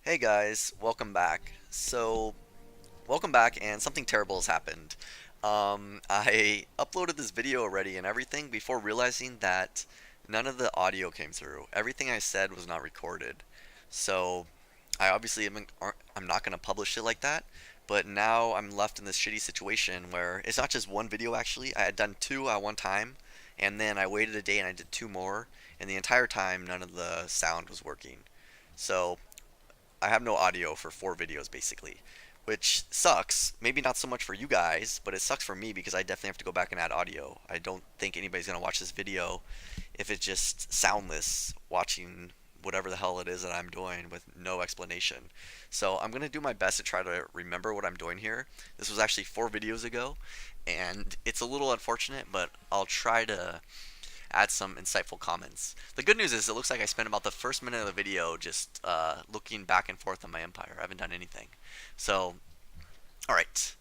Hey guys, welcome back. Welcome back, and something terrible has happened. I uploaded this video already and everything before realizing that none of the audio came through. Everything I said was not recorded. So, I obviously I'm not going to publish it like that, but now I'm left in this shitty situation where it's not just one video actually. I had done two at one time, and then I waited a day and I did two more, and the entire time none of the sound was working. So, I have no audio for four videos basically, which sucks. Maybe not so much for you guys, but it sucks for me because I definitely have to go back and add audio. I don't think anybody's gonna watch this video if it's just soundless, watching whatever the hell it is that I'm doing with no explanation. So I'm gonna do my best to try to remember what I'm doing here. This was actually four videos ago, and it's a little unfortunate, but I'll try to add some insightful comments. The good news is it looks like I spent about the first minute of the video just looking back and forth on my empire. I haven't done anything. So, alright.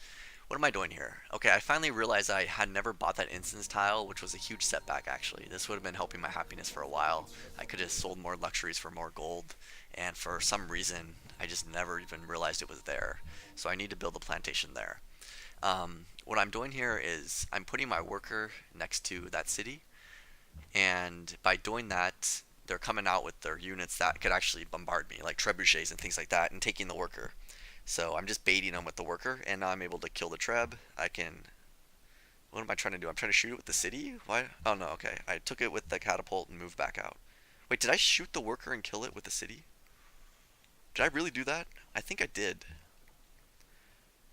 What am I doing here? Okay, I finally realized I had never bought that instance tile, which was a huge setback actually. This would have been helping my happiness for a while. I could have sold more luxuries for more gold, and for some reason, I just never even realized it was there. So I need to build a plantation there. What I'm doing here is I'm putting my worker next to that city, and by doing that, they're coming out with their units that could actually bombard me, like trebuchets and things like that, and taking the worker. So I'm just baiting them with the worker, and now I'm able to kill the treb. I can. What am I trying to do? I'm trying to shoot it with the city? Why? Oh no, okay. I took it with the catapult and moved back out. Wait, did I shoot the worker and kill it with the city? Did I really do that? I think I did.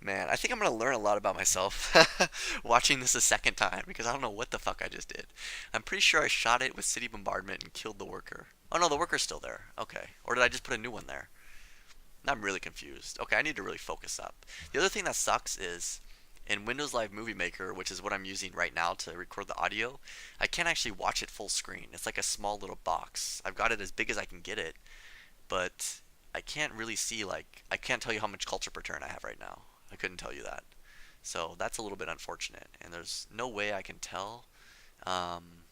Man, I think I'm gonna learn a lot about myself watching this a second time because I don't know what the fuck I just did. I'm pretty sure I shot it with city bombardment and killed the worker. Oh no, the worker's still there. Okay. Or did I just put a new one there? I'm really confused. Okay, I need to really focus up. The other thing that sucks is in Windows Live Movie Maker, which is what I'm using right now to record the audio, I can't actually watch it full screen. It's like a small little box. I've got it as big as I can get it, but I can't really see, like, I can't tell you how much culture per turn I have right now. I couldn't tell you that. So that's a little bit unfortunate, and there's no way I can tell. Um,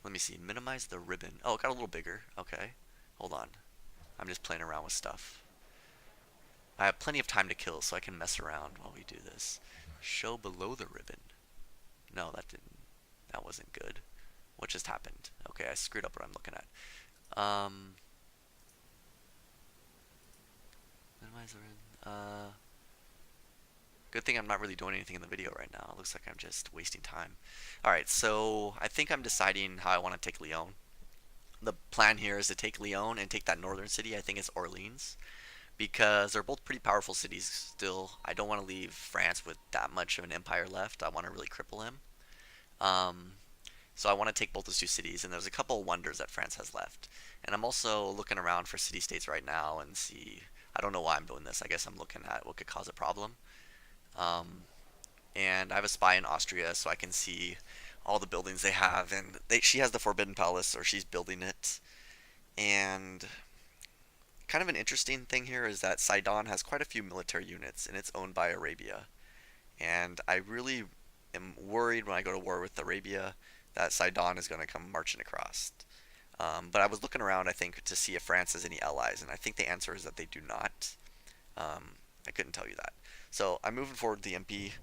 Let me see, minimize the ribbon. Oh, it got a little bigger. Okay, hold on. I'm just playing around with stuff. I have plenty of time to kill, so I can mess around while we do this. Show below the ribbon. No, that didn't. That wasn't good. What just happened? Okay, I screwed up what I'm looking at. Minimize the ribbon. Good thing I'm not really doing anything in the video right now. It looks like I'm just wasting time. Alright, so I think I'm deciding how I want to take Lyon. The plan here is to take Lyon and take that northern city. I think it's Orleans, because they're both pretty powerful cities still. I don't want to leave France with that much of an empire left. I want to really cripple him. Um, so I want to take both those two cities, and there's a couple of wonders that France has left. And I'm also looking around for city-states right now and see. I don't know why I'm doing this. I guess I'm looking at what could cause a problem. Um, and I have a spy in Austria, so I can see all the buildings they have. And she has the Forbidden Palace, or she's building it. And kind of an interesting thing here is that Sidon has quite a few military units, and it's owned by Arabia. And I really am worried when I go to war with Arabia that Sidon is going to come marching across. But I was looking around, I think, to see if France has any allies, and I think the answer is that they do not. I couldn't tell you that. So I'm moving forward with the MP,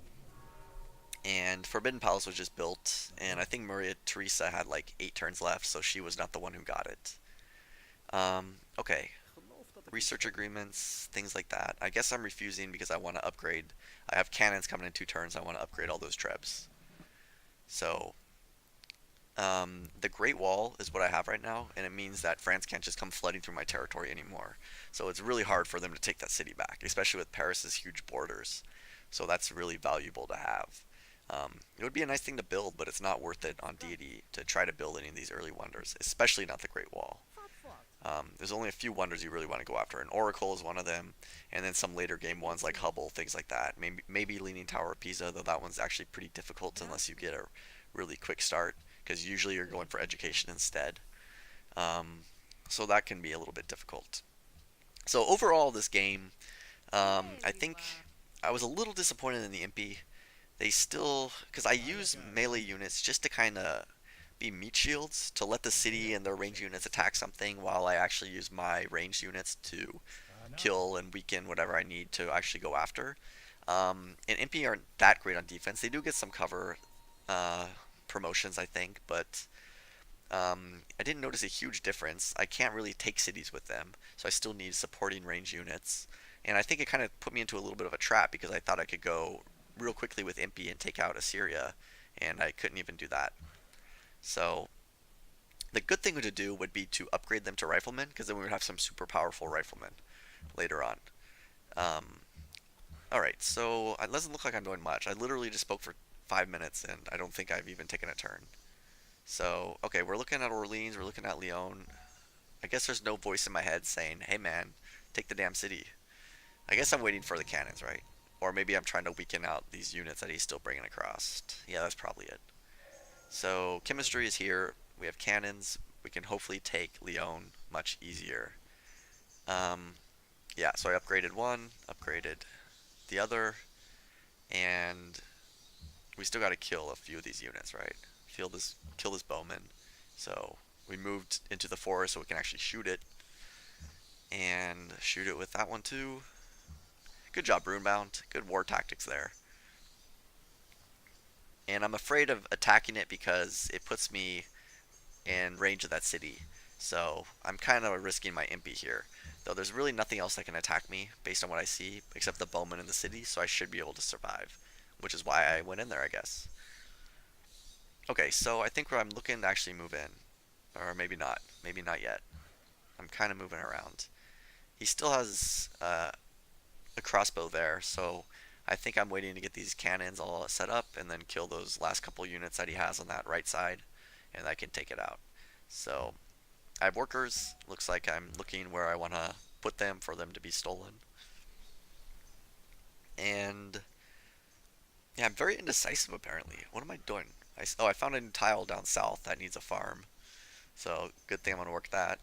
and Forbidden Palace was just built, and I think Maria Theresa had like 8 turns left, so she was not the one who got it. Okay, research agreements, things like that. I guess I'm refusing because I want to upgrade. I have cannons coming in 2 turns. I want to upgrade all those trebs. So, the Great Wall is what I have right now, and it means that France can't just come flooding through my territory anymore. So it's really hard for them to take that city back, especially with Paris's huge borders. So that's really valuable to have. It would be a nice thing to build, but it's not worth it on Deity to try to build any of these early wonders, especially not the Great Wall. There's only a few wonders you really want to go after, and Oracle is one of them, and then some later game ones like Hubble, things like that. Maybe Leaning Tower of Pisa, though that one's actually pretty difficult unless you get a really quick start, because usually you're going for education instead. So that can be a little bit difficult. So overall, this game, I think I was a little disappointed in the Impy. They still, because I use melee units just to kind of be meat shields to let the city and their range units attack something while I actually use my ranged units to kill and weaken whatever I need to actually go after. And Impy aren't that great on defense. They do get some cover uh, promotions, I think, but I didn't notice a huge difference. I can't really take cities with them, so I still need supporting range units. And I think it kind of put me into a little bit of a trap because I thought I could go real quickly with Impy and take out Assyria, and I couldn't even do that. So the good thing to do would be to upgrade them to riflemen, because then we would have some super powerful riflemen later on. Um, all right, so it doesn't look like I'm doing much. I literally just spoke for 5 minutes, and I don't think I've even taken a turn. So, okay, we're looking at Orleans, we're looking at Lyon. I guess there's no voice in my head saying, hey man, take the damn city. I guess I'm waiting for the cannons, right? Or maybe I'm trying to weaken out these units that he's still bringing across. Yeah, that's probably it. So, chemistry is here. We have cannons. We can hopefully take Lyon much easier. Um, yeah, so I upgraded one, upgraded the other, and we still got to kill a few of these units, right? Kill this bowman. So we moved into the forest so we can actually shoot it, and shoot it with that one too. Good job, BruinBound. Good war tactics there. And I'm afraid of attacking it because it puts me in range of that city. So I'm kind of risking my impy here. Though there's really nothing else that can attack me based on what I see except the bowman in the city, so I should be able to survive. Which is why I went in there, I guess. Okay, so I think I'm looking to actually move in. Or maybe not. Maybe not yet. I'm kind of moving around. He still has a crossbow there, so I think I'm waiting to get these cannons all set up and then kill those last couple units that he has on that right side, and I can take it out. So I have workers. Looks like I'm looking where I want to put them for them to be stolen. And yeah, I'm very indecisive apparently. What am I doing? I found a new tile down south that needs a farm. So good thing I'm going to work that.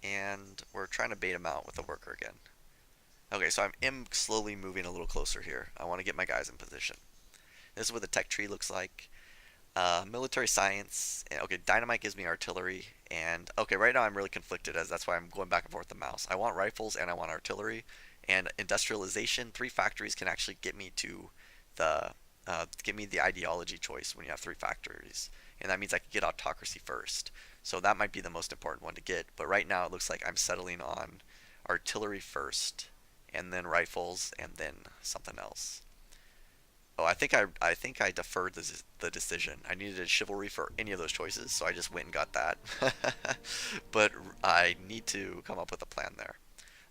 And we're trying to bait him out with a worker again. Okay, so I am slowly moving a little closer here. I want to get my guys in position. This is what the tech tree looks like. Military science. Okay, dynamite gives me artillery. And okay, right now I'm really conflicted as that's why I'm going back and forth with the mouse. I want rifles and I want artillery. And industrialization, 3 factories can actually get me to the get me the ideology choice when you have 3 factories. And that means I could get autocracy first. So that might be the most important one to get. But right now it looks like I'm settling on artillery first, and then rifles, and then something else. Oh, I think I deferred the decision. I needed a chivalry for any of those choices, so I just went and got that. But I need to come up with a plan there.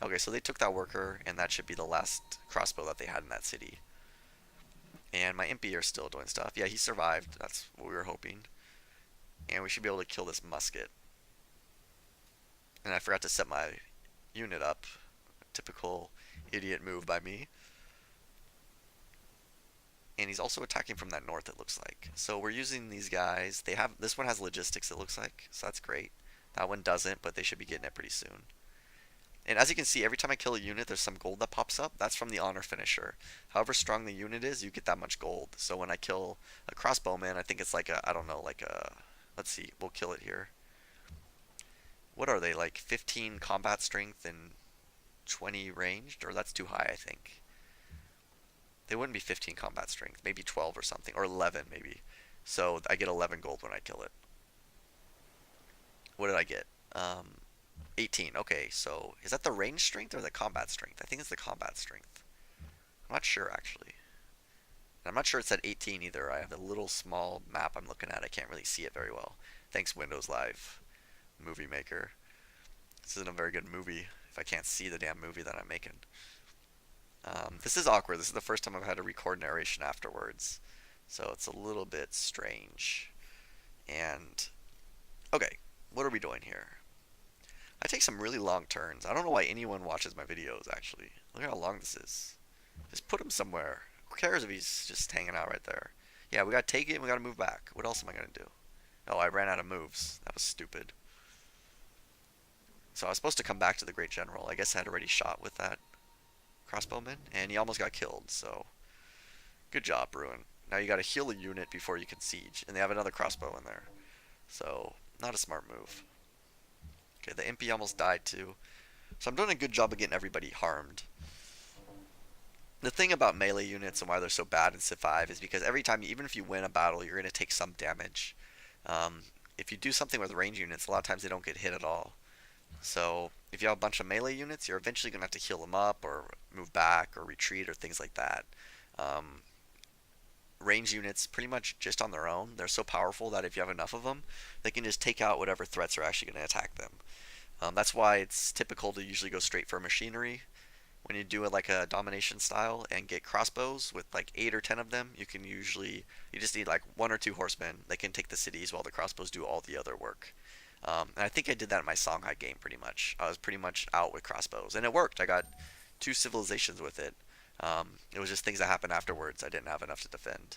Okay, so they took that worker, and that should be the last crossbow that they had in that city. And my impy are still doing stuff. Yeah, he survived. That's what we were hoping. And we should be able to kill this musket. And I forgot to set my unit up. Typical idiot move by me. And he's also attacking from that north, it looks like. So we're using these guys. This one has logistics, it looks like, so that's great. That one doesn't, but they should be getting it pretty soon. And as you can see, every time I kill a unit, there's some gold that pops up. That's from the honor finisher. However strong the unit is, you get that much gold. So when I kill a crossbowman, I think it's like a, I don't know, like a, let's see, we'll kill it here. What are they, like 15 combat strength and 20 ranged? Or that's too high, I think. They wouldn't be 15 combat strength, maybe 12 or something, or 11 maybe. So I get 11 gold when I kill it. What did I get? 18. Okay, so is that the range strength or the combat strength? I think it's the combat strength. I'm not sure actually. And I'm not sure it's at 18 either. I have a little small map I'm looking at. I can't really see it very well. Thanks Windows Live Movie Maker. This isn't a very good movie if I can't see the damn movie that I'm making. This is awkward. This is the first time I've had to record narration afterwards. So it's a little bit strange. And, okay, what are we doing here? I take some really long turns. I don't know why anyone watches my videos, actually. Look at how long this is. Just put him somewhere. Who cares if he's just hanging out right there? Yeah, we gotta take it and we gotta move back. What else am I gonna do? Oh, I ran out of moves. That was stupid. So I was supposed to come back to the Great General. I guess I had already shot with that crossbowman, and he almost got killed, so good job, Bruin. Now you gotta heal a unit before you can siege, and they have another crossbow in there. So, not a smart move. Okay, the MP almost died too. So I'm doing a good job of getting everybody harmed. The thing about melee units and why they're so bad in Civ 5 is because every time, even if you win a battle, you're going to take some damage. Um, if you do something with range units, a lot of times they don't get hit at all. So if you have a bunch of melee units, you're eventually going to have to heal them up or move back or retreat or things like that. Um, Range units, pretty much just on their own, they're so powerful that if you have enough of them, they can just take out whatever threats are actually going to attack them. That's why it's typical to usually go straight for machinery. When you do it like a domination style and get crossbows with like 8 or 10 of them, you just need like 1 or 2 horsemen. They can take the cities while the crossbows do all the other work. And I think I did that in my Songhai game pretty much. I was pretty much out with crossbows, and it worked. I got 2 civilizations with it. It was just things that happened afterwards. I didn't have enough to defend.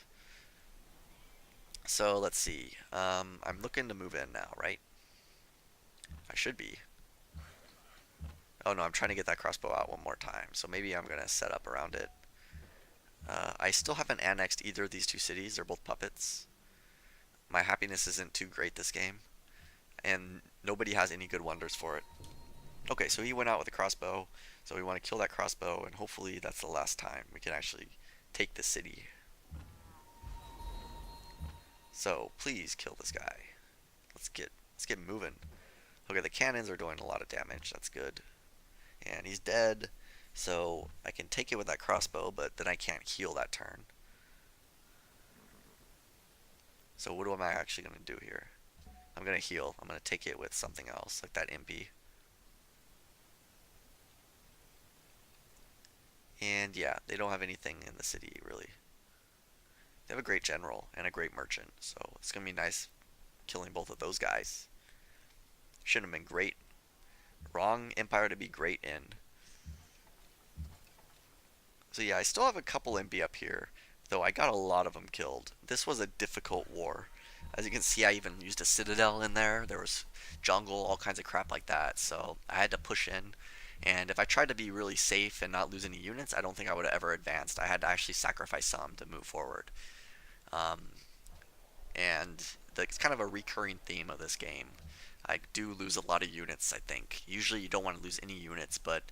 So let's see. I'm looking to move in now, right? I should be. Oh no, I'm trying to get that crossbow out one more time. So maybe I'm gonna set up around it. I still haven't annexed either of these 2 cities. They're both puppets. My happiness isn't too great this game, and nobody has any good wonders for it. Okay, so he went out with a crossbow, so we want to kill that crossbow, and hopefully that's the last time we can actually take the city. So please kill this guy. Let's get moving. Okay, the cannons are doing a lot of damage. That's good. And he's dead, so I can take it with that crossbow, but then I can't heal that turn. So what am I actually going to do here? I'm going to heal. I'm going to take it with something else, like that MP. And yeah, they don't have anything in the city, really. They have a great general and a great merchant, so it's going to be nice killing both of those guys. Shouldn't have been great. Wrong empire to be great in. So yeah, I still have a couple MP up here, though I got a lot of them killed. This was a difficult war. As you can see, I even used a citadel in there. There was jungle, all kinds of crap like that. So I had to push in. And if I tried to be really safe and not lose any units, I don't think I would have ever advanced. I had to actually sacrifice some to move forward. Um, and it's kind of a recurring theme of this game. I do lose a lot of units, I think. Usually you don't want to lose any units, but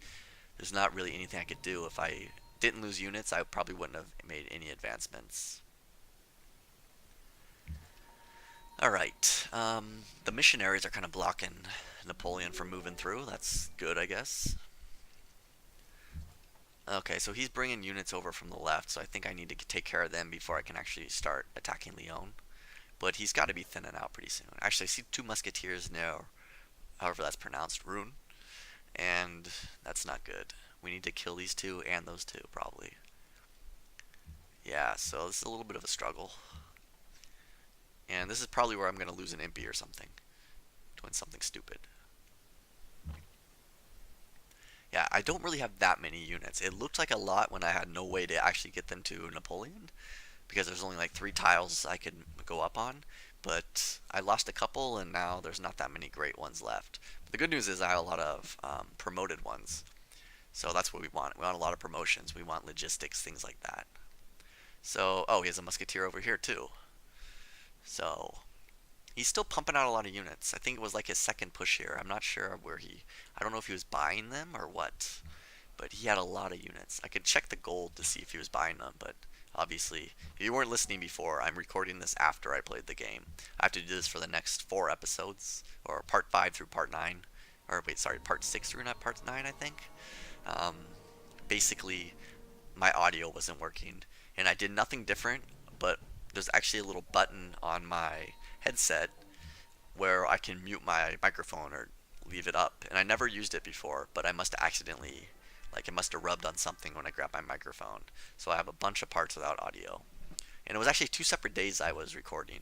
there's not really anything I could do. If I didn't lose units, I probably wouldn't have made any advancements. Alright, the missionaries are kind of blocking Napoleon from moving through. That's good, I guess. Okay, so he's bringing units over from the left, so I think I need to take care of them before I can actually start attacking Lyon. But he's got to be thinning out pretty soon. Actually, I see 2 musketeers now, however that's pronounced, Rune, and that's not good. We need to kill these 2 and those 2, probably. Yeah, so this is a little bit of a struggle. And this is probably where I'm going to lose an MP or something. Doing something stupid. Yeah, I don't really have that many units. It looked like a lot when I had no way to actually get them to Napoleon, because there's only like 3 tiles I could go up on. But I lost a couple, and now there's not that many great ones left. But the good news is I have a lot of promoted ones. So that's what we want. We want a lot of promotions. We want logistics, things like that. So, oh, he has a musketeer over here too. So, he's still pumping out a lot of units. I think it was like his second push here. I'm not sure where I don't know if he was buying them or what, but he had a lot of units. I could check the gold to see if he was buying them, but obviously, if you weren't listening before, I'm recording this after I played the game. I have to do this for the next 4 episodes, or part 5 through part 9, or wait, sorry, part 6 through not part 9, I think. Um, Basically, my audio wasn't working, and I did nothing different, but there's actually a little button on my headset where I can mute my microphone or leave it up, and I never used it before, but I must have accidentally, like it must have rubbed on something when I grabbed my microphone. So I have a bunch of parts without audio, and it was actually 2 separate days I was recording,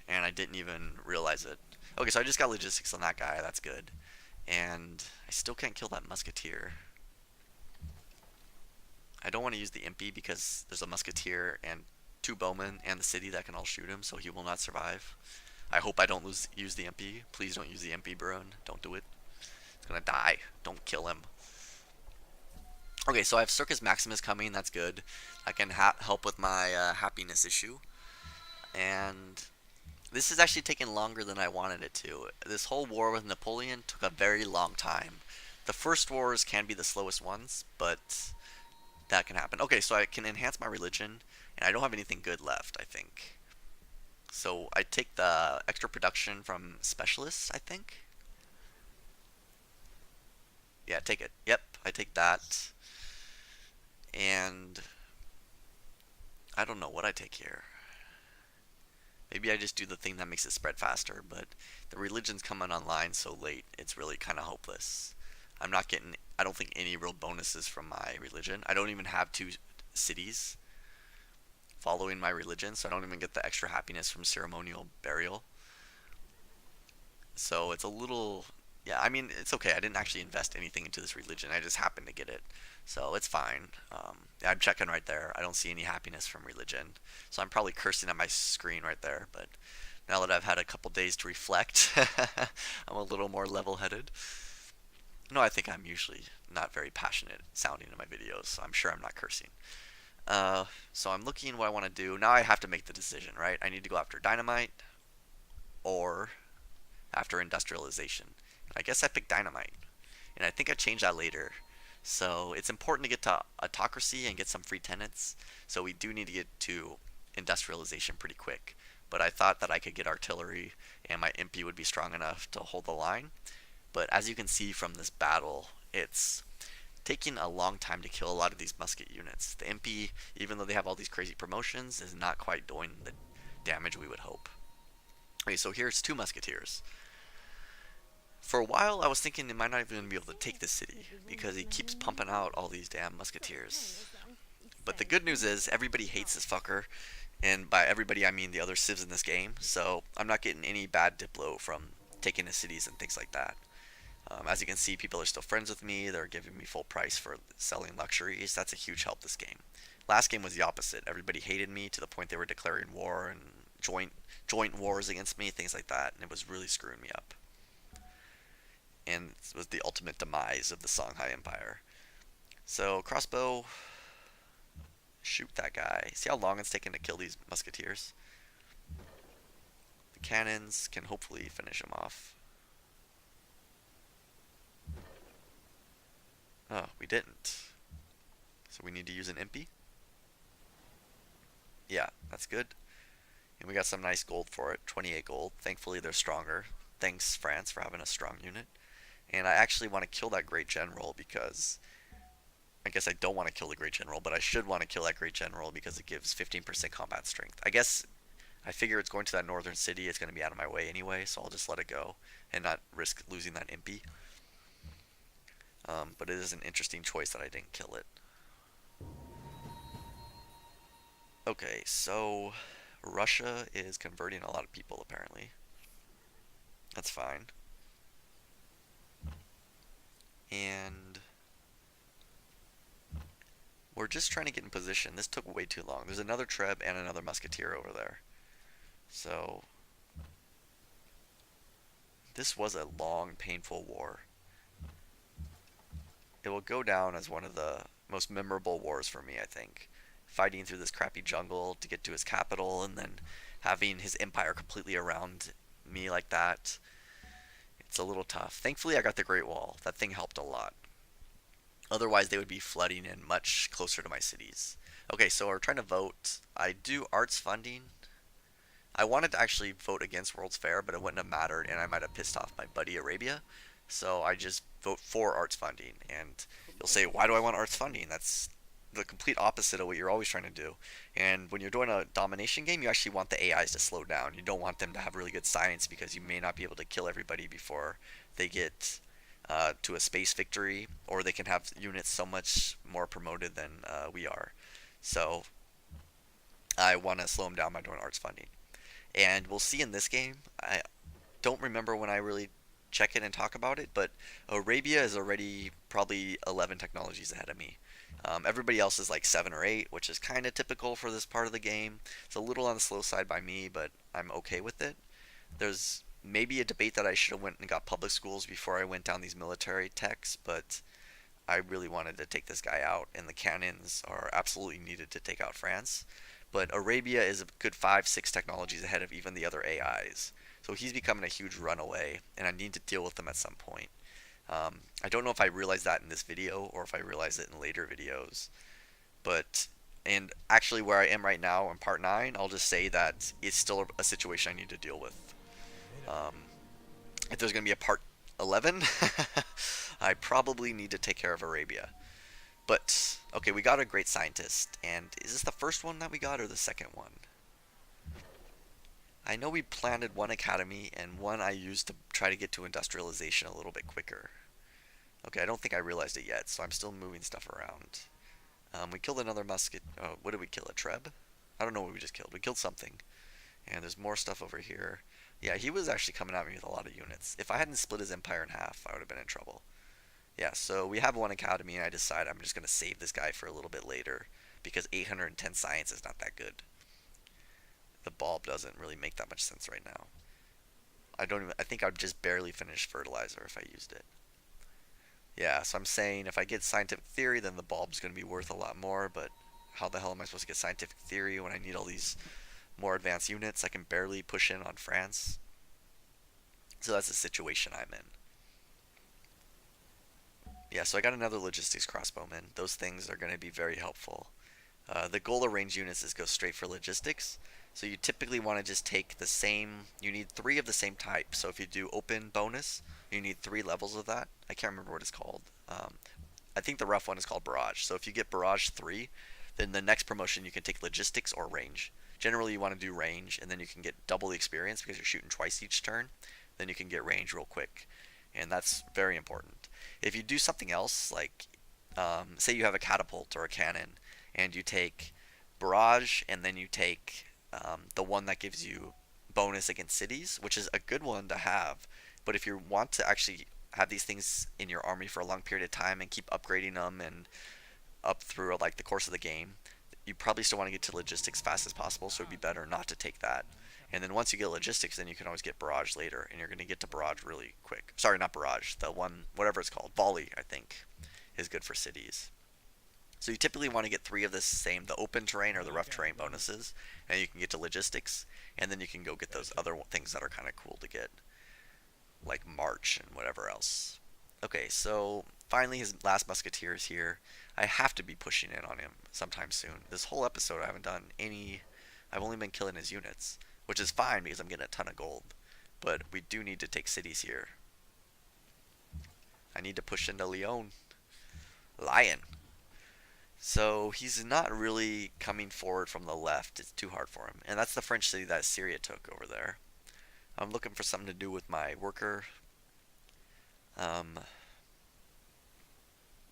and I didn't even realize it. Okay, so I just got logistics on that guy. That's good, and I still can't kill that musketeer. I don't want to use the impy because there's a musketeer and 2 bowmen and the city that can all shoot him, so he will not survive. I hope I don't use the MP. Please don't use the MP, Bruin. Don't do it. He's gonna die. Don't kill him. Okay, so I have Circus Maximus coming. That's good. I can help with my happiness issue. And This is actually taking longer than I wanted it to. This whole war with Napoleon took a very long time. The first wars can be the slowest ones, but that can happen. Okay, so I can enhance my religion, and I don't have anything good left, I think. So I take the extra production from specialists, I think. Yeah, take it. Yep, I take that. And I don't know what I take here. Maybe I just do the thing that makes it spread faster, but the religion's coming online so late, it's really kind of hopeless. I'm not getting, I don't think, any real bonuses from my religion. I don't even have two cities following my religion, so I don't even get the extra happiness from ceremonial burial. So it's a little, yeah, I mean, it's okay. I didn't actually invest anything into this religion. I just happened to get it. So it's fine. Yeah, I'm checking right there. I don't see any happiness from religion. So I'm probably cursing at my screen right there. But now that I've had a couple days to reflect, I'm a little more level headed. No, I think I'm usually not very passionate sounding in my videos, so I'm sure I'm not cursing. So I'm looking what I want to do. Now I have to make the decision, right? I need to go after dynamite or after industrialization. I guess I picked dynamite, and I think I changed that later. So it's important to get to autocracy and get some free tenants. So we do need to get to industrialization pretty quick. But I thought that I could get artillery and my MP would be strong enough to hold the line. But as you can see from this battle, it's taking a long time to kill a lot of these musket units. The MP, even though they have all these crazy promotions, is not quite doing the damage we would hope. Okay, so here's two musketeers. For a while, I was thinking they might not even be able to take this city because he keeps pumping out all these damn musketeers. But the good news is everybody hates this fucker, and by everybody I mean the other civs in this game. So I'm not getting any bad diplo from taking the cities and things like that. As you can see, people are still friends with me. They're giving me full price for selling luxuries. That's a huge help this game. Last game was the opposite. Everybody hated me to the point they were declaring war and joint wars against me, things like that, and it was really screwing me up. And it was the ultimate demise of the Songhai Empire. So crossbow, shoot that guy. See how long it's taken to kill these musketeers? The cannons can hopefully finish him off. Oh, we didn't. So we need to use an impy? Yeah, that's good. And we got some nice gold for it, 28 gold. Thankfully they're stronger. Thanks France for having a strong unit. And I actually want to kill that great general because I guess I don't want to kill the great general, but I should want to kill that great general because it gives 15% combat strength. I guess I figure it's going to that northern city. It's going to be out of my way anyway, so I'll just let it go and not risk losing that impy. But it is an interesting choice that I didn't kill it. Okay, so Russia is converting a lot of people apparently. That's fine. And we're just trying to get in position. This took way too long. There's another Treb and another Musketeer over there. So this was a long, painful war. It will go down as one of the most memorable wars for me, I think. Fighting through this crappy jungle to get to his capital and then having his empire completely around me like that. It's a little tough. Thankfully, I got the Great Wall. That thing helped a lot. Otherwise, they would be flooding in much closer to my cities. Okay, so we're trying to vote. I do arts funding. I wanted to actually vote against World's Fair, but it wouldn't have mattered, and I might have pissed off my buddy Arabia. So I just vote for arts funding. And you'll say, why do I want arts funding? That's the complete opposite of what you're always trying to do. And when you're doing a domination game, you actually want the AIs to slow down. You don't want them to have really good science because you may not be able to kill everybody before they get to a space victory, or they can have units so much more promoted than we are. So I want to slow them down by doing arts funding. And we'll see in this game. I don't remember when I really check it and talk about it, but Arabia is already probably 11 technologies ahead of me. Everybody else is like 7 or 8, which is kind of typical for this part of the game. It's a little on the slow side by me, but I'm okay with it. There's maybe a debate that I should have went and got public schools before I went down these military techs, but I really wanted to take this guy out, and the cannons are absolutely needed to take out France. but Arabia is a good 5, 6 technologies ahead of even the other AIs. So he's becoming a huge runaway, and I need to deal with them at some point. I don't know if I realized that in this video or if I realize it in later videos, but and actually where I am right now in part 9, I'll just say that it's still a situation I need to deal with. Um, if there's going to be a part 11, I probably need to take care of Arabia. But, okay, we got a great scientist, and is this the first one that we got or the second one? I know we planted one academy and one I used to try to get to industrialization a little bit quicker. Okay, I don't think I realized it yet, so I'm still moving stuff around. We killed another musket. Oh, what did we kill? A treb? I don't know what we just killed. We killed something. And there's more stuff over here. Yeah, he was actually coming at me with a lot of units. If I hadn't split his empire in half, I would have been in trouble. Yeah, so we have one academy, and I decided I'm just going to save this guy for a little bit later, because 810 science is not that good. The bulb doesn't really make that much sense right now. I think I'd just barely finish fertilizer if I used it. Yeah, so I'm saying if I get scientific theory, then the bulb's going to be worth a lot more, but how the hell am I supposed to get scientific theory when I need all these more advanced units? I can barely push in on France. So that's the situation I'm in. Yeah, so I got another logistics crossbowman. Those things are going to be very helpful. The goal of range units is go straight for logistics. So you typically want to just take the same, you need 3 of the same type. So if you do open bonus, you need 3 levels of that. I can't remember what it's called. I think the rough one is called barrage. So if you get barrage 3, then the next promotion you can take logistics or range. Generally you want to do range, and then you can get double the experience because you're shooting twice each turn. Then you can get range real quick, and that's very important. If you do something else, like say you have a catapult or a cannon, and you take barrage, and then you take the one that gives you bonus against cities, which is a good one to have. But if you want to actually have these things in your army for a long period of time and keep upgrading them and up through like the course of the game, you probably still want to get to logistics fast as possible, so it'd be better not to take that. And then once you get logistics, then you can always get barrage later, and you're going to get to barrage really quick. Sorry, not barrage, the one, whatever it's called, volley, I think, is good for cities. So you typically want to get 3 of the same, the open terrain or the rough terrain bonuses, and you can get to logistics, and then you can go get those other things that are kind of cool to get, like march and whatever else. Okay, so finally his last musketeer is here. I have to be pushing in on him sometime soon. This whole episode I haven't done any, I've only been killing his units, which is fine because I'm getting a ton of gold. But we do need to take cities here. I need to push into Lyon. Lion. So he's not really coming forward from the left. It's too hard for him. And that's the French city that Syria took over there. I'm looking for something to do with my worker.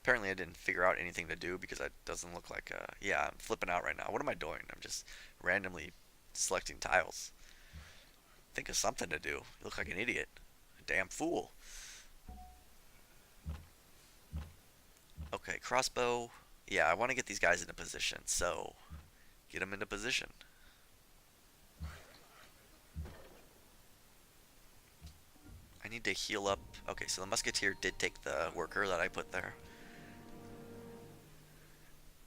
Apparently I didn't figure out anything to do because it doesn't look like yeah, I'm flipping out right now. What am I doing? I'm just randomly selecting tiles. Think of something to do. You look like an idiot. A damn fool. Okay, crossbow. Yeah, I want to get these guys into position, so get them into position. I need to heal up. Okay, so the musketeer did take the worker that I put there.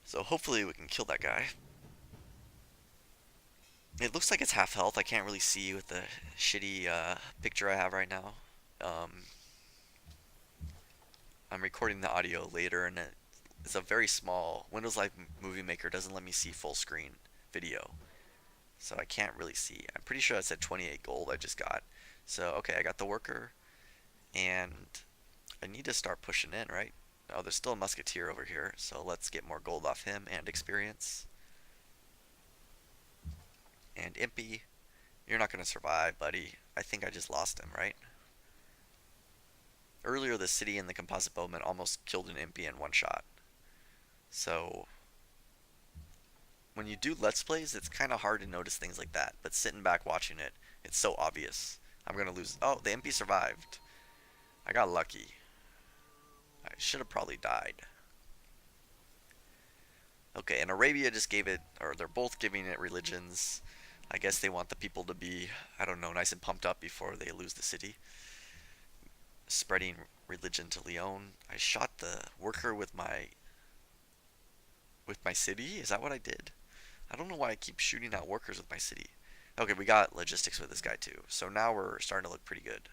So hopefully we can kill that guy. It looks like it's half health. I can't really see with the shitty picture I have right now. I'm recording the audio later, and it's a very small Windows Live Movie Maker doesn't let me see full screen video, so I can't really see. I'm pretty sure I said 28 gold I just got. So okay, I got the worker, and I need to start pushing in, right? Oh, there's still a musketeer over here, so let's get more gold off him and experience. And Impy, you're not gonna survive, buddy. I think I just lost him, right? Earlier, the city and the composite bowman almost killed an Impy in one shot. So when you do Let's Plays, it's kind of hard to notice things like that. But sitting back watching it, it's so obvious. I'm going to lose. Oh, the MP survived. I got lucky. I should have probably died. Okay, and Arabia just gave it, or they're both giving it religions. I guess they want the people to be, I don't know, nice and pumped up before they lose the city. Spreading religion to Lyon. I shot the worker with my city? Is that what I did? I don't know why I keep shooting out workers with my city. Okay, we got logistics with this guy too. So now we're starting to look pretty good.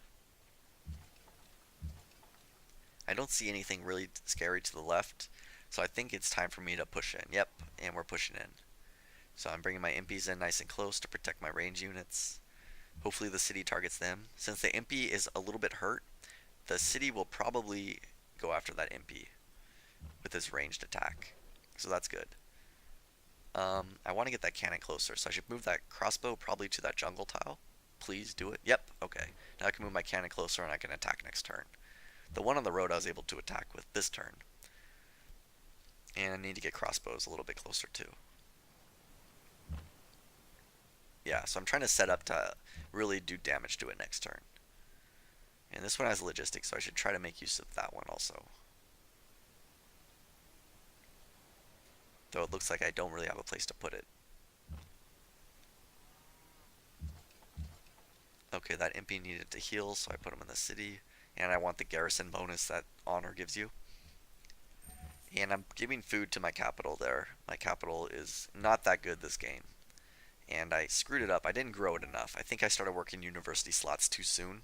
I don't see anything really scary to the left. So I think it's time for me to push in. Yep, and we're pushing in. So I'm bringing my impies in nice and close to protect my range units. Hopefully the city targets them. Since the impy is a little bit hurt, the city will probably go after that impy with his ranged attack. So that's good. I want to get that cannon closer, so I should move that crossbow probably to that jungle tile. Please do it. Yep, okay. Now I can move my cannon closer and I can attack next turn. The one on the road I was able to attack with this turn. And I need to get crossbows a little bit closer too. Yeah, so I'm trying to set up to really do damage to it next turn. And this one has logistics, so I should try to make use of that one also. Though it looks like I don't really have a place to put it. Okay, that impy needed to heal, so I put him in the city. And I want the garrison bonus that honor gives you. And I'm giving food to my capital there. My capital is not that good this game. And I screwed it up. I didn't grow it enough. I think I started working university slots too soon.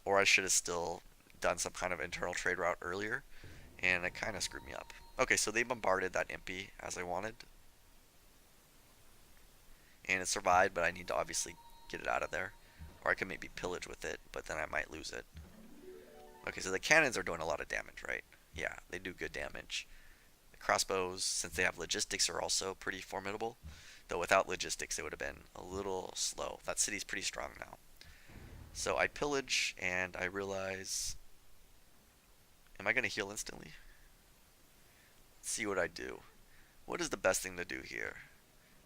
Or I should have still done some kind of internal trade route earlier. And it kind of screwed me up. Okay, so they bombarded that impy as I wanted. And it survived, but I need to obviously get it out of there. Or I can maybe pillage with it, but then I might lose it. Okay, so the cannons are doing a lot of damage, right? Yeah, they do good damage. The crossbows, since they have logistics, are also pretty formidable. Though without logistics, it would have been a little slow. That city's pretty strong now. So I pillage, and I realize... Am I going to heal instantly? Let's see what I do. What is the best thing to do here?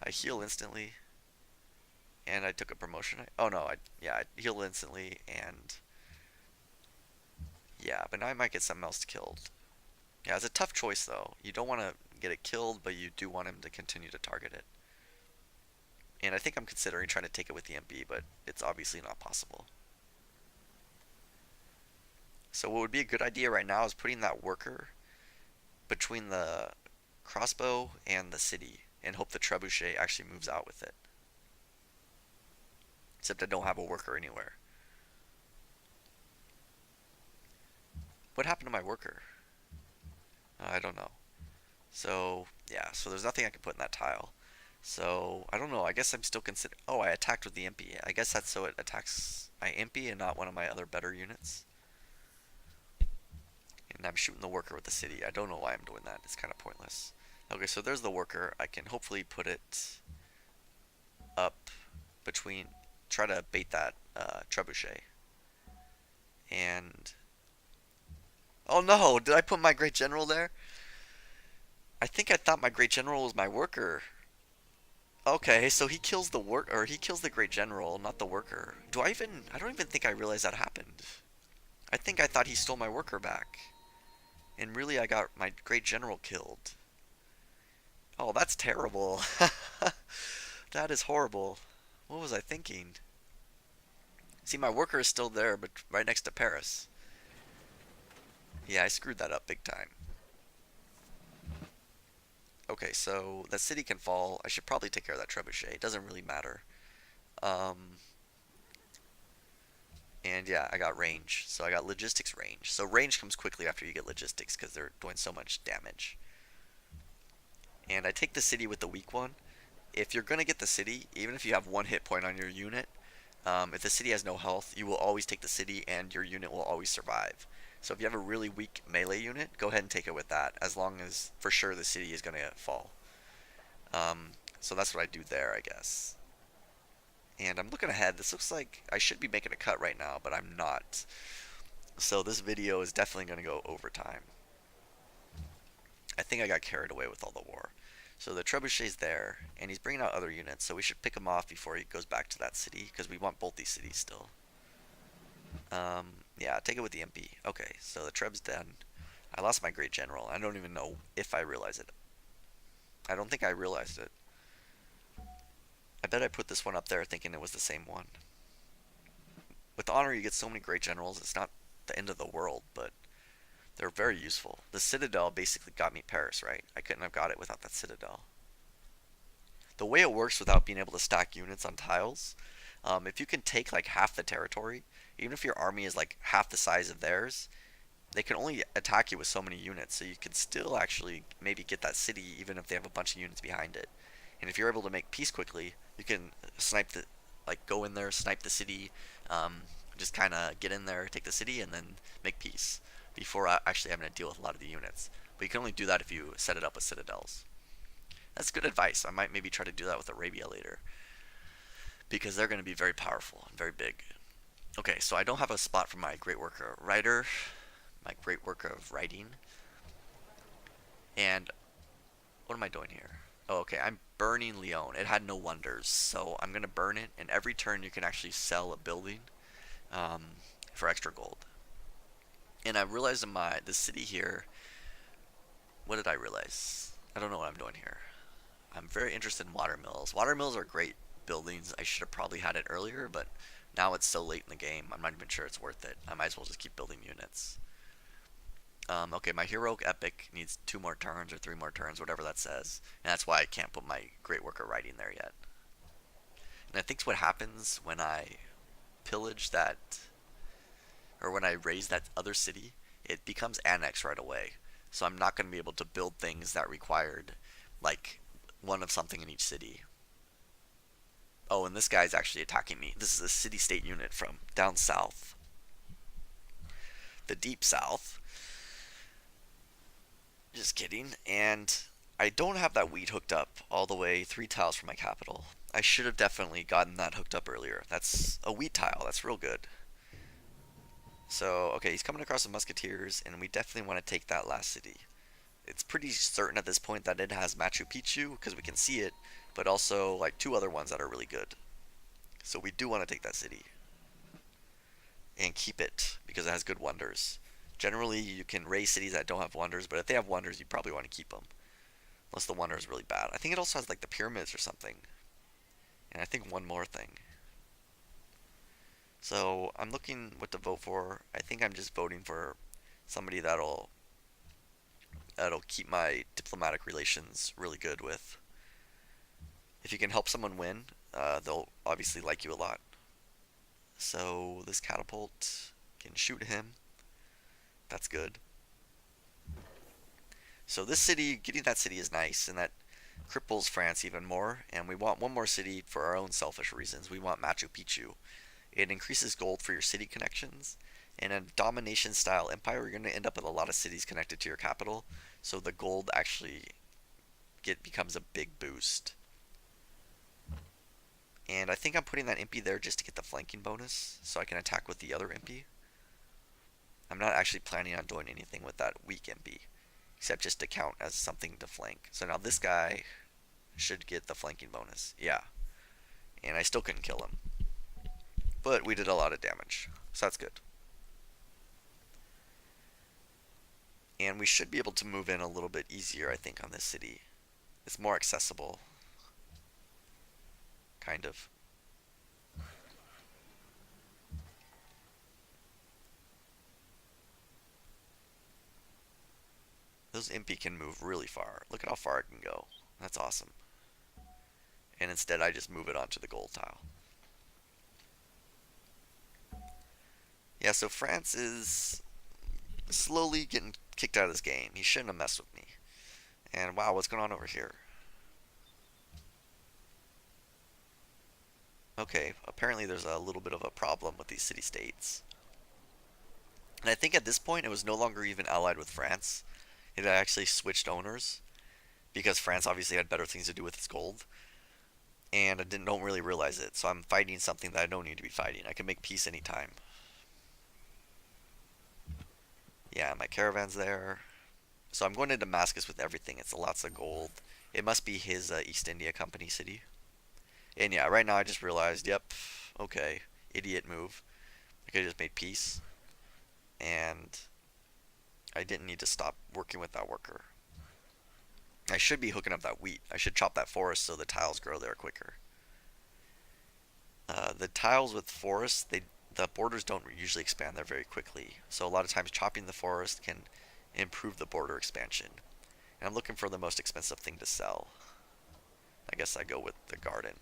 I heal instantly, and I took a promotion. Oh no, I healed instantly, and yeah, but now I might get something else killed. Yeah, it's a tough choice though. You don't want to get it killed, but you do want him to continue to target it. And I think I'm considering trying to take it with the MP, but it's obviously not possible. So what would be a good idea right now is putting that worker between the crossbow and the city and hope the trebuchet actually moves out with it. Except I don't have a worker anywhere. What happened to my worker? I don't know. So, yeah, so there's nothing I can put in that tile. So, I don't know. I guess I'm still considering... Oh, I attacked with the impy. I guess that's so it attacks my impy and not one of my other better units. And I'm shooting the worker with the city. I don't know why I'm doing that. It's kind of pointless. Okay, so there's the worker. I can hopefully put it up between... Try to bait that trebuchet. And... Oh no! Did I put my great general there? I think I thought my great general was my worker. Okay, so he kills the he kills the great general, not the worker. I don't even think I realized that happened. I think I thought he stole my worker back. And really I got my great general killed. Oh, that's terrible. That is horrible. What was I thinking? See, my worker is still there, but right next to Paris. Yeah, I screwed that up big time. Okay, so that city can fall. I should probably take care of that trebuchet. It doesn't really matter. Um, and yeah, I got range. So I got logistics range. So range comes quickly after you get logistics because they're doing so much damage. And I take the city with the weak one. If you're going to get the city, even if you have one hit point on your unit, if the city has no health, you will always take the city and your unit will always survive. So if you have a really weak melee unit, go ahead and take it with that, as long as for sure the city is going to fall. So that's what I do there, I guess. And I'm looking ahead. This looks like I should be making a cut right now, but I'm not. So this video is definitely going to go overtime. I think I got carried away with all the war. So the trebuchet's there, and he's bringing out other units, so we should pick him off before he goes back to that city, because we want both these cities still. Yeah, take it with the MP. Okay, so the Treb's done. I lost my great general. I don't even know if I realize it. I don't think I realized it. I bet I put this one up there thinking it was the same one. With honor, you get so many great generals. It's not the end of the world, but they're very useful. The Citadel basically got me Paris, right? I couldn't have got it without that Citadel. The way it works without being able to stack units on tiles, if you can take like half the territory, even if your army is like half the size of theirs, they can only attack you with so many units. So you can still actually maybe get that city even if they have a bunch of units behind it. And if you're able to make peace quickly, you can snipe the, like go in there, snipe the city, um, just kind of get in there, take the city, and then make peace before actually having to deal with a lot of the units. But you can only do that if you set it up with citadels. That's good advice. I might maybe try to do that with Arabia later because they're going to be very powerful and very big. Okay, so I don't have a spot for my great worker writer, my great worker of writing. And what am I doing here? Oh, okay, I'm burning Leon. It had no wonders, so I'm gonna burn it. And every turn you can actually sell a building um, for extra gold. And I realized in my the city here. What did I realize? I don't know what I'm doing here. I'm very interested in water mills. Water mills are great buildings. I should have probably had it earlier, but now it's so late in the game. I'm not even sure it's worth it. I might as well just keep building units. Okay, my heroic epic needs 2 more turns or 3 more turns, whatever that says, and that's why I can't put my great worker writing there yet. And I think what happens when I pillage that, or when I raise that other city, it becomes annexed right away. So I'm not going to be able to build things that required, like, one of something in each city. Oh, and this guy's actually attacking me. This is a city-state unit from down south. The deep south. Just kidding. And I don't have that wheat hooked up all the way 3 tiles from my capital. I should have definitely gotten that hooked up earlier. That's a wheat tile. That's real good. So, okay, he's coming across the musketeers, and we definitely want to take that last city. It's pretty certain at this point that it has Machu Picchu, because we can see it, but also, like, 2 other ones that are really good. So we do want to take that city. And keep it, because it has good wonders. Generally, you can raise cities that don't have wonders, but if they have wonders, you probably want to keep them. Unless the wonder is really bad. I think it also has, like, the pyramids or something. And I think one more thing. So I'm looking what to vote for. I think I'm just voting for somebody that'll keep my diplomatic relations really good with. If you can help someone win, they'll obviously like you a lot. So this catapult can shoot him. That's good. So this city, getting that city is nice, and that cripples France even more. And we want one more city for our own selfish reasons. We want Machu Picchu. It increases gold for your city connections. In a domination style empire, you're going to end up with a lot of cities connected to your capital. So the gold actually becomes a big boost. And I think I'm putting that impy there just to get the flanking bonus, so I can attack with the other impy. I'm not actually planning on doing anything with that weak impy, except just to count as something to flank. So now this guy should get the flanking bonus. Yeah. And I still couldn't kill him. But we did a lot of damage, so that's good. And we should be able to move in a little bit easier, I think, on this city. It's more accessible. Kind of. Those impy can move really far. Look at how far it can go. That's awesome. And instead I just move it onto the gold tile. Yeah, so France is slowly getting kicked out of this game. He shouldn't have messed with me. And wow, what's going on over here? Okay, apparently there's a little bit of a problem with these city-states. And I think at this point it was no longer even allied with France. It had actually switched owners because France obviously had better things to do with its gold. And I don't really realize it, so I'm fighting something that I don't need to be fighting. I can make peace anytime. Yeah, my caravan's there. So I'm going to Damascus with everything. It's lots of gold. It must be his East India Company city. And yeah, right now I just realized, yep, okay, idiot move. I could have just made peace. And I didn't need to stop working with that worker. I should be hooking up that wheat. I should chop that forest so the tiles grow there quicker. The tiles with forests, the borders don't usually expand there very quickly. So a lot of times chopping the forest can improve the border expansion. And I'm looking for the most expensive thing to sell. I guess I go with the garden.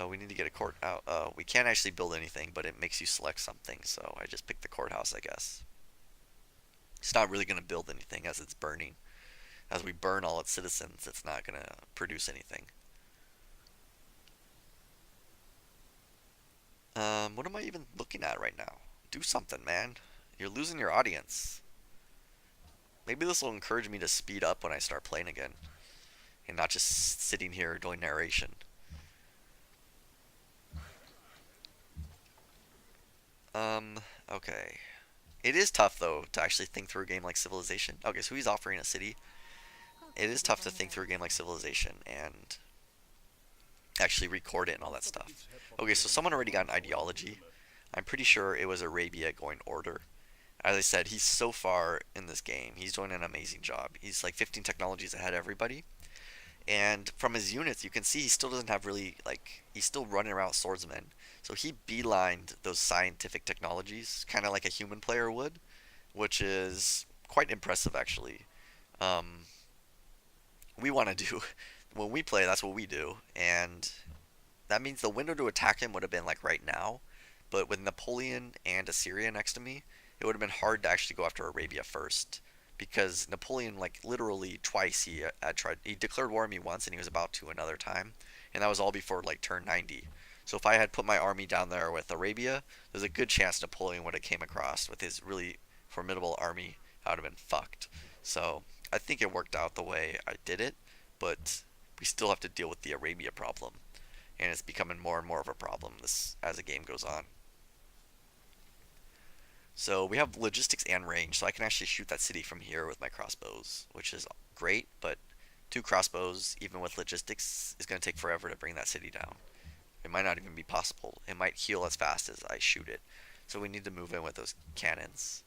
We need to get a court out. We can't actually build anything, but it makes you select something, so I just picked the courthouse, I guess. It's not really going to build anything as it's burning. As we burn all its citizens, it's not going to produce anything. What am I even looking at right now? Do something, man. You're losing your audience. Maybe this will encourage me to speed up when I start playing again, and not just sitting here doing narration. Um, okay. It is tough, though, to actually think through a game like Civilization. Okay, so he's offering a city. It is tough to think through a game like Civilization and actually record it and all that stuff. Okay, so someone already got an ideology. I'm pretty sure it was Arabia going order. As I said, he's so far in this game. He's doing an amazing job. He's like 15 technologies ahead of everybody. And from his units, you can see he still doesn't have really, like, he's still running around swordsmen. So he beelined those scientific technologies, kind of like a human player would, which is quite impressive, actually. Um, we want to do, when we play, that's what we do. And that means the window to attack him would have been like right now. But with Napoleon and Assyria next to me, it would have been hard to actually go after Arabia first. Because Napoleon, like literally twice, he declared war on me once, and he was about to another time, and that was all before like turn 90. So if I had put my army down there with Arabia, there's a good chance Napoleon would have came across with his really formidable army. I would have been fucked. So I think it worked out the way I did it, but we still have to deal with the Arabia problem, and it's becoming more and more of a problem this as the game goes on. So we have logistics and range, so I can actually shoot that city from here with my crossbows, which is great, but two crossbows, even with logistics, is going to take forever to bring that city down. It might not even be possible. It might heal as fast as I shoot it. So we need to move in with those cannons.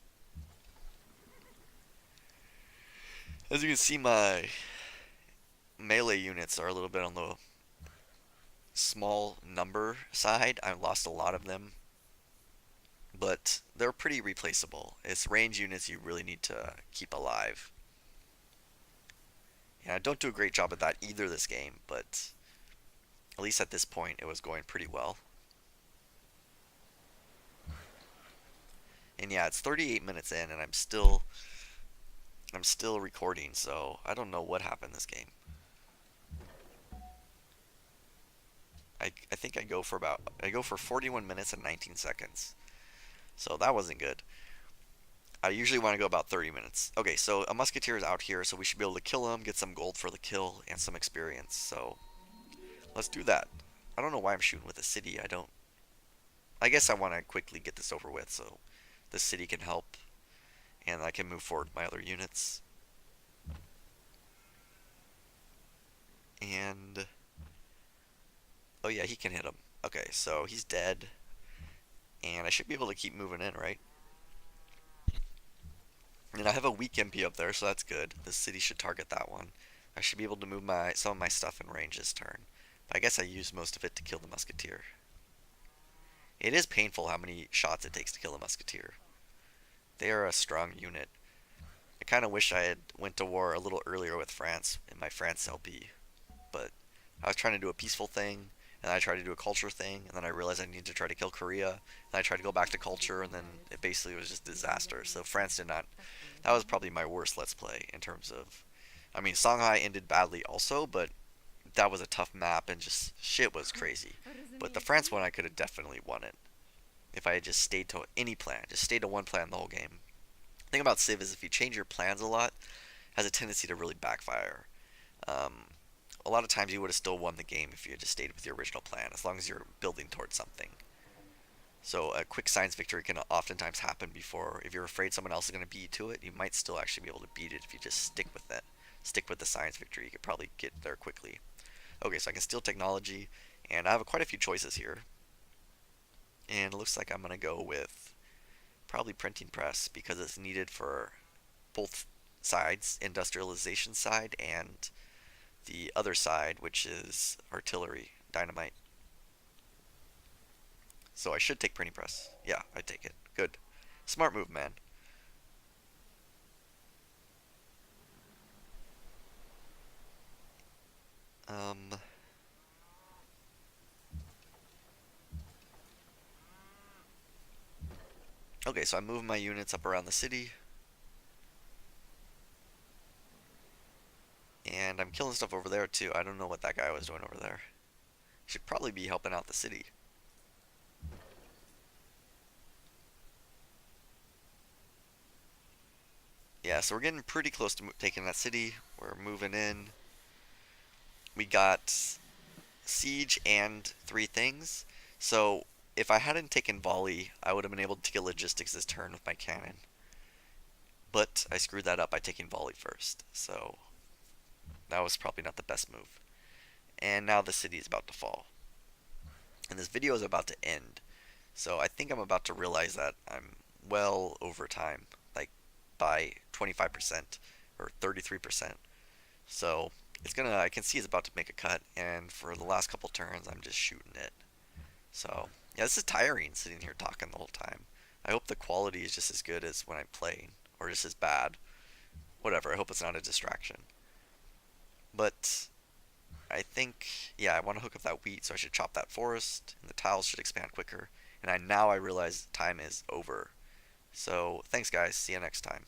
As you can see, my melee units are a little bit on the small number side. I lost a lot of them, but they're pretty replaceable. It's range units you really need to keep alive. And I don't do a great job at that either this game, but at least at this point it was going pretty well. And yeah, it's 38 minutes in and I'm still recording, so I don't know what happened this game. I think I go for 41 minutes and 19 seconds. So that wasn't good. I usually want to go about 30 minutes. Okay, so a musketeer is out here, so we should be able to kill him, get some gold for the kill, and some experience. So let's do that. I don't know why I'm shooting with a city. I guess I want to quickly get this over with so the city can help and I can move forward my other units. And oh yeah, he can hit him. Okay, so he's dead, and I should be able to keep moving in, right? And I have a weak MP up there, so that's good. The city should target that one. I should be able to move some of my stuff in range this turn. But I guess I used most of it to kill the musketeer. It is painful how many shots it takes to kill a musketeer. They are a strong unit. I kind of wish I had went to war a little earlier with France in my France LP, but I was trying to do a peaceful thing, and then I tried to do a culture thing, and then I realized I needed to try to kill Korea, and I tried to go back to culture, and then it basically was just disaster. So France did not. That was probably my worst Let's Play in terms of. I mean, Songhai ended badly also, but that was a tough map, and just shit was crazy. But the France one, I could have definitely won it if I had just stayed to any plan, just stayed to one plan the whole game. The thing about Civ is if you change your plans a lot, it has a tendency to really backfire. Um, a lot of times you would have still won the game if you had just stayed with your original plan, as long as you're building towards something. So a quick science victory can oftentimes happen before, if you're afraid someone else is going to beat you to it, you might still actually be able to beat it if you just stick with it. Stick with the science victory, you could probably get there quickly. Okay, so I can steal technology, and I have quite a few choices here. And it looks like I'm going to go with probably printing press, because it's needed for both sides, industrialization side and the other side, which is artillery, dynamite. So I should take printing press. Yeah, I take it. Good. Smart move, man. Um, okay, so I'm moving my units up around the city, and I'm killing stuff over there too. I don't know what that guy was doing over there. Should probably be helping out the city. Yeah, so we're getting pretty close to taking that city. We're moving in. We got siege and three things. So if I hadn't taken volley, I would have been able to get logistics this turn with my cannon. But I screwed that up by taking volley first. So that was probably not the best move. And now the city is about to fall. And this video is about to end. So I think I'm about to realize that I'm well over time, like by 25% or 33%. So I can see it's about to make a cut, and for the last couple turns, I'm just shooting it. So yeah, this is tiring sitting here talking the whole time. I hope the quality is just as good as when I'm playing, or just as bad. Whatever. I hope it's not a distraction. But I think, yeah, I want to hook up that wheat, so I should chop that forest, and the tiles should expand quicker. And now I realize time is over. So thanks, guys. See you next time.